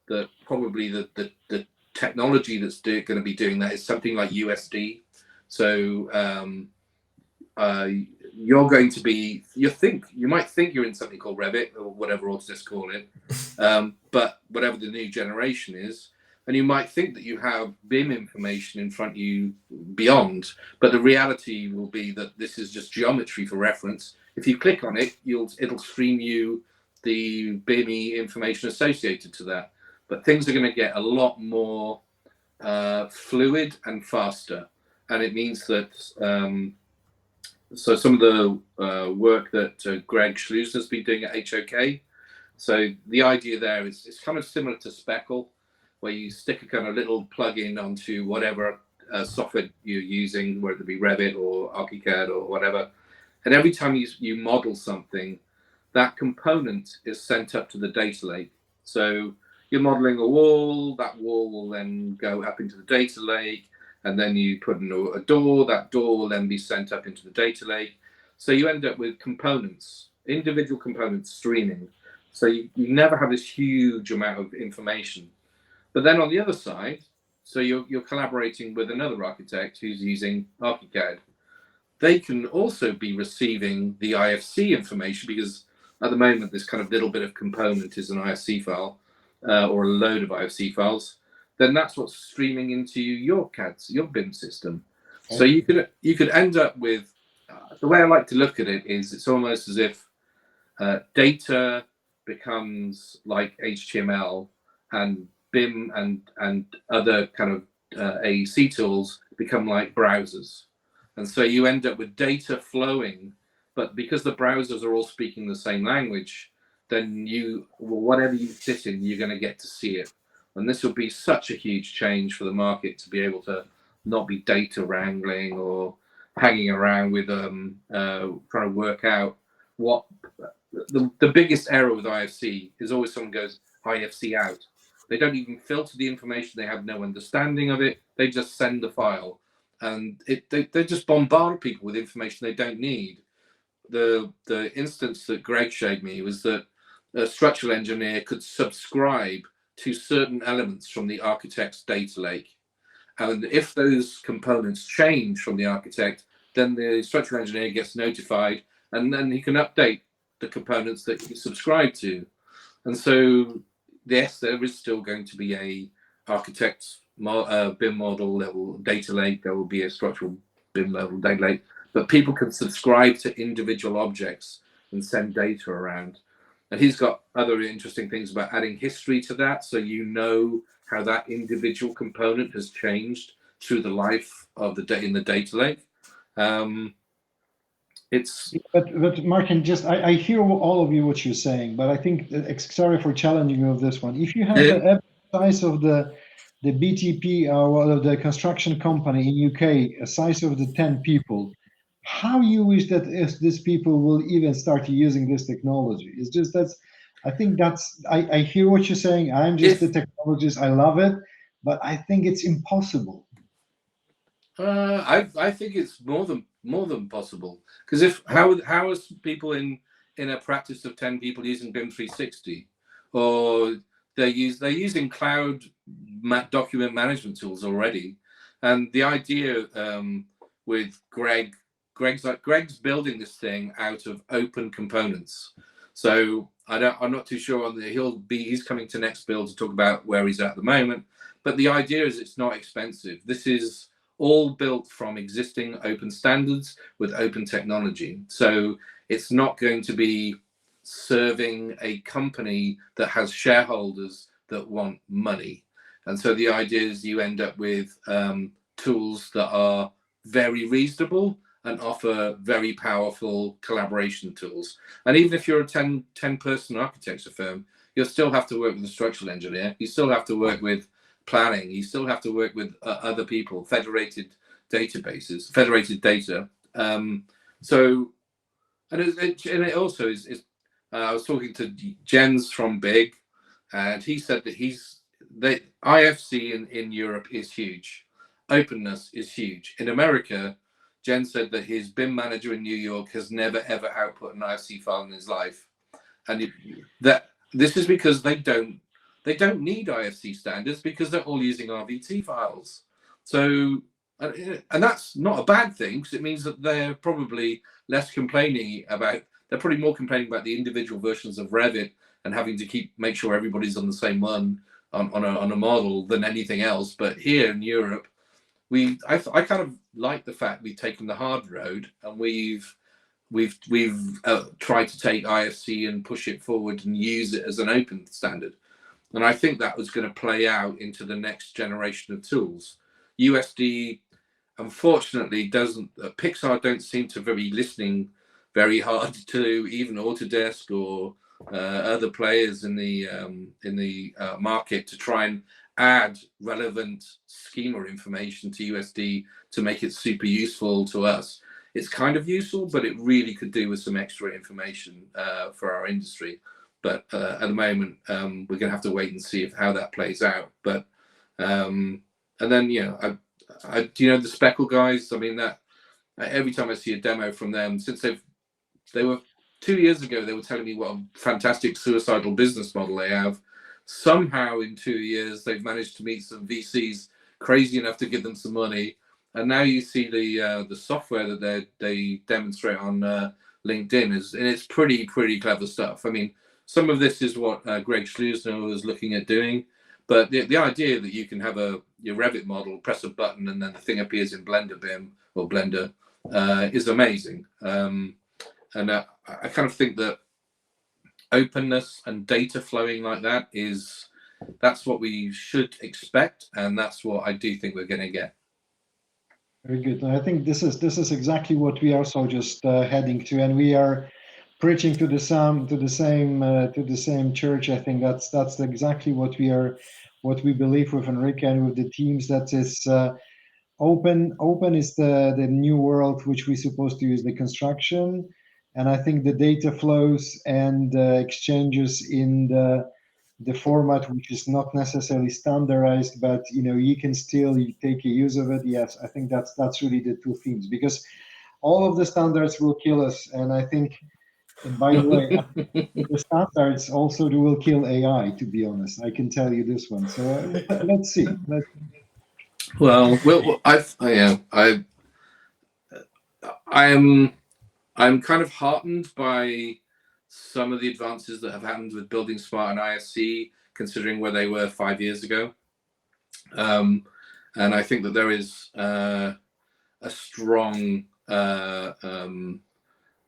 that probably the technology that's going to be doing that is something like USD. So you're going to be, you might think you're in something called Revit or whatever Autodesk call it, but whatever the new generation is, and you might think that you have BIM information in front of you beyond, but the reality will be that this is just geometry for reference. If you click on it, it'll stream you the BIM information associated to that. But things are going to get a lot more fluid and faster, and it means that so some of the work that Greg Schleusner's been doing at HOK. So the idea there is it's kind of similar to Speckle, where you stick a kind of little plug-in onto whatever software you're using, whether it be Revit or ArchiCAD or whatever. And every time you model something, that component is sent up to the data lake. So you're modeling a wall, that wall will then go up into the data lake, and then you put in a door, that door will then be sent up into the data lake. So you end up with components, individual components streaming. So you never have this huge amount of information. But then on the other side, so you're collaborating with another architect who's using ArchiCAD. They can also be receiving the IFC information, because at the moment this kind of little bit of component is an IFC file or a load of IFC files. Then that's what's streaming into your BIM system. Okay. So you could end up with the way I like to look at it is it's almost as if data becomes like HTML, and BIM and other kind of AEC tools become like browsers. And so you end up with data flowing, but because the browsers are all speaking the same language, then whatever you sit in, you're going to get to see it. And this will be such a huge change for the market to be able to not be data wrangling or hanging around with trying to work out what the biggest error with IFC is. Always someone goes IFC out. They don't even filter the information. They have no understanding of it. They just send the file, and they just bombard people with information they don't need. The instance that Greg showed me was that a structural engineer could subscribe to certain elements from the architect's data lake. And if those components change from the architect, then the structural engineer gets notified, and then he can update the components that he subscribed to. And so, yes, there is still going to be a architect's BIM model level data lake. There will be a structural BIM level data lake, but people can subscribe to individual objects and send data around. And he's got other interesting things about adding history to that, so you know how that individual component has changed through the life of the in the data lake.
But Martyn, just I hear all of you what you're saying, but I think sorry for challenging you with this one. If you have size of the BTP, well, the construction company in UK, a size of the 10 people, how you wish that if these people will even start using this technology? It's just I think I hear what you're saying. I'm just the technologist. I love it, but I think it's impossible.
I think it's more than possible, because how are people in a practice of 10 people using BIM 360, or they're using cloud document management tools already, and the idea with Greg's building this thing out of open components. So I'm not too sure on he's coming to Next Build to talk about where he's at the moment, but the idea is it's not expensive. This is all built from existing open standards with open technology. So it's not going to be serving a company that has shareholders that want money. And so the idea is you end up with tools that are very reasonable and offer very powerful collaboration tools. And even if you're a 10-person architecture firm, you'll still have to work with a structural engineer. You still have to work with planning. You still have to work with other people, federated databases, federated data. So, and it also is I was talking to Jens from Big, and he said that IFC in Europe is huge. Openness is huge. In America, Jen said that his BIM manager in New York has never ever output an IFC file in his life, and this is because they don't need IFC standards, because they're all using RVT files. So, and that's not a bad thing, because it means that they're probably less complaining about. They're probably more complaining about the individual versions of Revit and having to make sure everybody's on the same one on a model than anything else. But here in Europe, I kind of like the fact we've taken the hard road, and we've tried to take IFC and push it forward and use it as an open standard. And I think that was going to play out into the next generation of tools. USD, unfortunately, Pixar don't seem to be listening very hard to even Autodesk or other players in the market to try and add relevant schema information to USD to make it super useful to us. It's kind of useful, but it really could do with some extra information for our industry. But at the moment, we're going to have to wait and see how that plays out. But and then the Speckle guys. I mean, that every time I see a demo from them, since they were 2 years ago, they were telling me what a fantastic suicidal business model they have. Somehow in 2 years, they've managed to meet some VCs crazy enough to give them some money. And now you see the software that they demonstrate on LinkedIn and it's pretty clever stuff. I mean, some of this is what Greg Schleusner was looking at doing, but the idea that you can have your Revit model, press a button, and then the thing appears in Blender BIM or Blender is amazing. And I kind of think that openness and data flowing like that's what we should expect, and that's what I do think we're going to get.
Very good. I think this is exactly what we are also just heading to, and we are preaching to the same church. I think that's exactly what we believe with Enrique and with the teams. That is open is the new world which we're supposed to use the construction, and I think the data flows and exchanges in the format which is not necessarily standardized, but you can still take a use of it. Yes, I think that's really the two themes, because all of the standards will kill us, and I think, and by the way, the standards also will kill AI, to be honest. I can tell you this one. So let's see.
I'm kind of heartened by some of the advances that have happened with Building Smart and ISC, considering where they were 5 years ago. And I think that there is a strong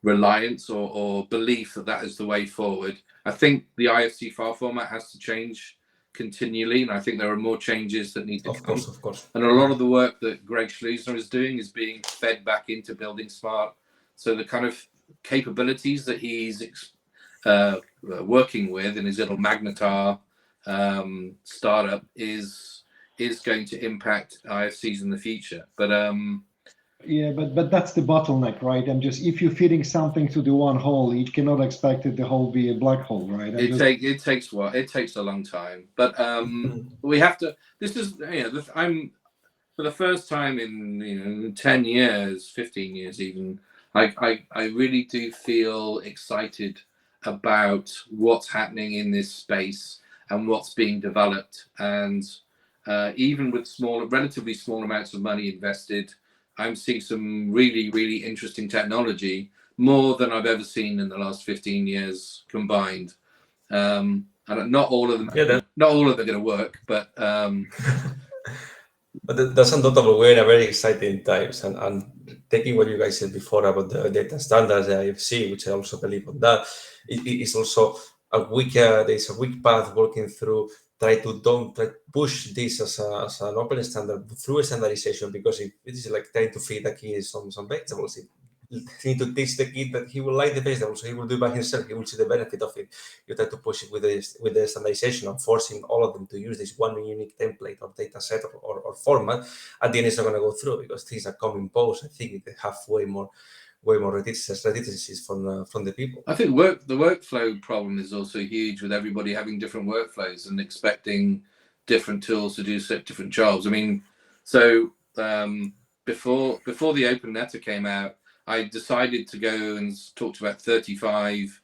reliance or belief that is the way forward. I think the IFC file format has to change continually, and I think there are more changes that need to come.
Of course.
And a lot of the work that Greg Schleusner is doing is being fed back into Building Smart. So the kind of capabilities that he's working with in his little Magnetar startup is going to impact IFCs in the future. But
yeah, but that's the bottleneck, right? And just if you're fitting something to the one hole, you cannot expect it the hole be a black hole, right? And
it takes a long time. But we have to. This is I'm for the first time in 10 years, 15 years even. I really do feel excited about what's happening in this space and what's being developed. And even with relatively small amounts of money invested, I'm seeing some really, really interesting technology, more than I've ever seen in the last 15 years combined. And not all of them, not all of them are going to work, but
that's undoubtedly we're in a very exciting times, and taking what you guys said before about the data standards, the IFC, which I also believe on that, it is also a weak. There's a weak path working through. Try to push this as an open standard through standardization, because it is like trying to feed a kid some vegetables. You need to teach the kid that he will like the vegetables, so he will do it by himself. He will see the benefit of it. You try to push it with the standardization and forcing all of them to use this one unique template or data set or format. At the end, it's not going to go through, because things are coming post. I think they have way more reticencies from the people.
I think the workflow problem is also huge, with everybody having different workflows and expecting different tools to do different jobs. I mean, so before the open letter came out, I decided to go and talk to about 35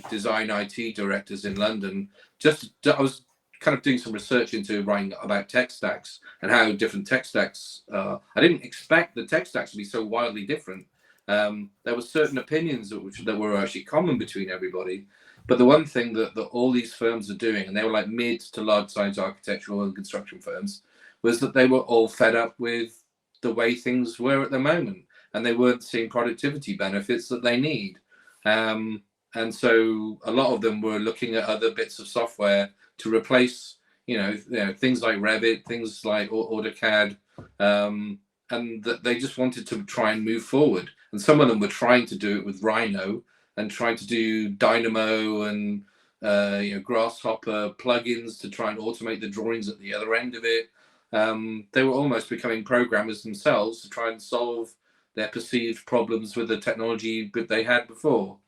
design IT directors in London. I was kind of doing some research into writing about tech stacks and how different tech stacks are. I didn't expect the tech stacks to be so wildly different. There were certain opinions that were actually common between everybody. But the one thing that all these firms are doing, and they were like mid to large size architectural and construction firms, was that they were all fed up with the way things were at the moment, and they weren't seeing productivity benefits that they need. And so a lot of them were looking at other bits of software to replace, things like Revit, things like AutoCAD, and that they just wanted to try and move forward. And some of them were trying to do it with Rhino and trying to do Dynamo and Grasshopper plugins to try and automate the drawings at the other end of it. They were almost becoming programmers themselves to try and solve their perceived problems with the technology that they had before.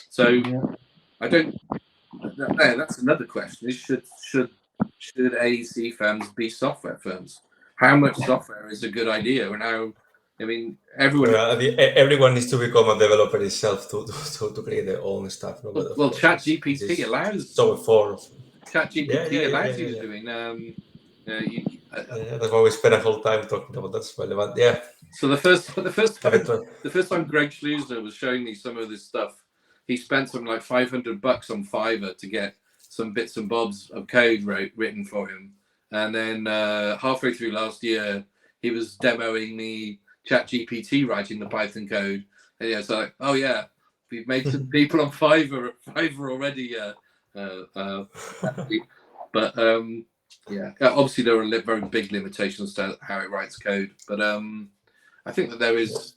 So I don't. That's another question: should AEC firms be software firms? How much software is a good idea, and how? I mean,
everyone needs to become a developer itself to create their own stuff.
Well, ChatGPT allows.
So for
ChatGPT allows you to doing.
That's why we spend a whole time talking about that's relevant. Yeah.
So the first time Greg Schleusner was showing me some of this stuff, he spent some like $500 on Fiverr to get some bits and bobs of code written for him. And then halfway through last year, he was demoing me ChatGPT writing the Python code. And it's like, oh yeah, we've made some people on Fiverr already. But yeah, obviously there are very big limitations to how it writes code. But I think that there is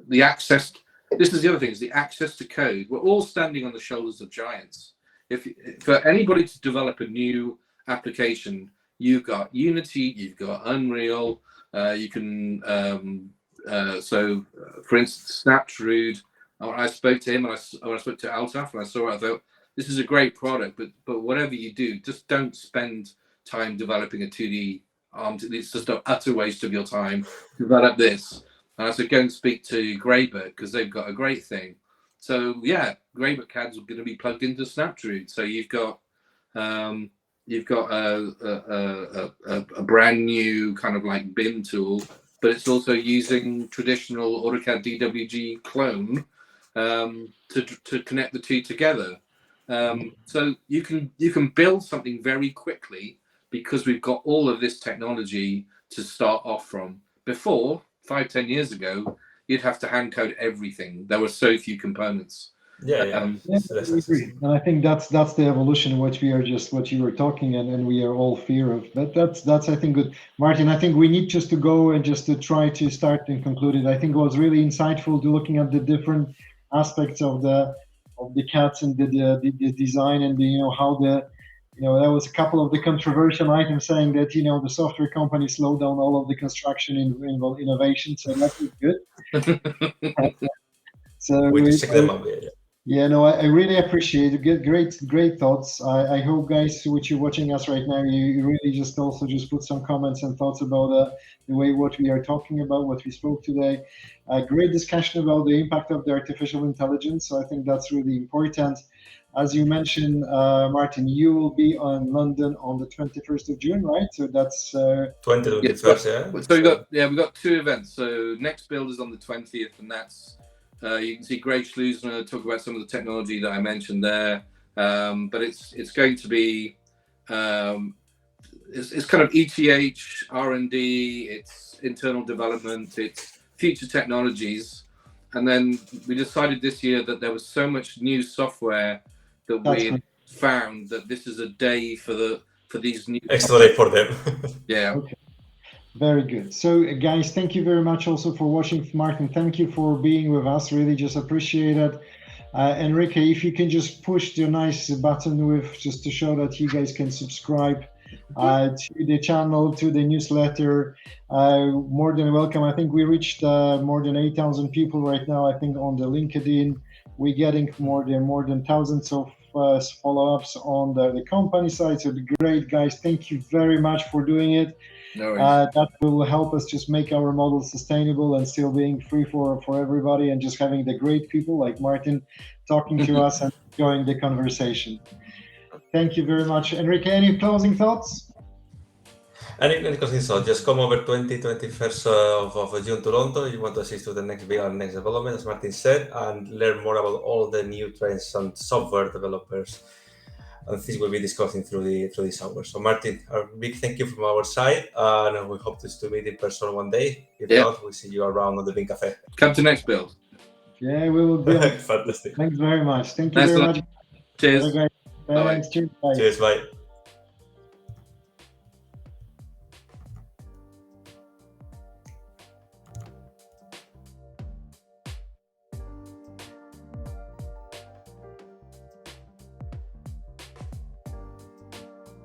the access. This is the other thing: is the access to code. We're all standing on the shoulders of giants. If for anybody to develop a new application, you've got Unity, you've got Unreal. You can so for instance, Snaptrude. I spoke to him, and I spoke to Altaf, and I saw it. I thought this is a great product, but whatever you do, just don't spend time developing a 2D arm. It's just an utter waste of your time. Develop this. And I said, go and speak to Greybook, because they've got a great thing. So yeah, Greybook CAD's going to be plugged into Snaptrude. So you've got a brand new kind of like BIM tool, but it's also using traditional AutoCAD DWG clone to connect the two together. So you can build something very quickly, because we've got all of this technology to start off from. Before, 5-10 years ago, you'd have to hand code everything. There were so few components.
I agree. And I think that's the evolution what you were talking, and we are all fear of. But that's I think good, Martin. I think we need just to go and just to try to start and conclude it. I think it was really insightful to looking at the different aspects of the CADs and the design, and how That was a couple of the controversial items saying that, the software companies slow down all of the construction in innovation. So that was good. So
We just check them out.
Yeah, no, I really appreciate it. Great thoughts. I hope, guys, which you're watching us right now, you really just put some comments and thoughts about the way what we are talking about, what we spoke today. Great discussion about the impact of the artificial intelligence. So I think that's really important. As you mentioned, Martin, you will be on London on the 21st of June, right? So that's
21st, yeah.
So we've got two events. So next build is on the 20th, and that's you can see Greg Schleusner talk about some of the technology that I mentioned there. But it's going to be it's kind of ETH, R&D, it's internal development, it's future technologies. And then we decided this year that there was so much new software that we found that this is a day for these new
extra day for them.
Yeah.
Okay. Very good. So guys, thank you very much also for watching. Martin, thank you for being with us. Really just appreciate it. Enrique, if you can just push the nice button with just to show that you guys can subscribe to the channel, to the newsletter, more than welcome. I think we reached more than 8,000 people right now. I think on the LinkedIn, we're getting more than thousands of follow-ups on the company side. So great, guys. Thank you very much for doing it.
No worries.
That will help us just make our model sustainable and still being free for everybody, and just having the great people like Martin talking to us and enjoying the conversation. Thank you very much. Enrique, any closing thoughts?
Any closing thoughts? Just come over 21st of June to London if you want to assist to the next big and next development, as Martin said, and learn more about all the new trends and software developers. And things we'll be discussing through this hour. So Martin, a big thank you from our side, and we hope to meet in person one day. If not, we'll see you around on the BIM Cafe.
Come to next build.
Yeah, we will be.
Fantastic.
Thanks very much. Thank you very much.
Cheers.
Thanks. Cheers. Bye.
Cheers. Bye.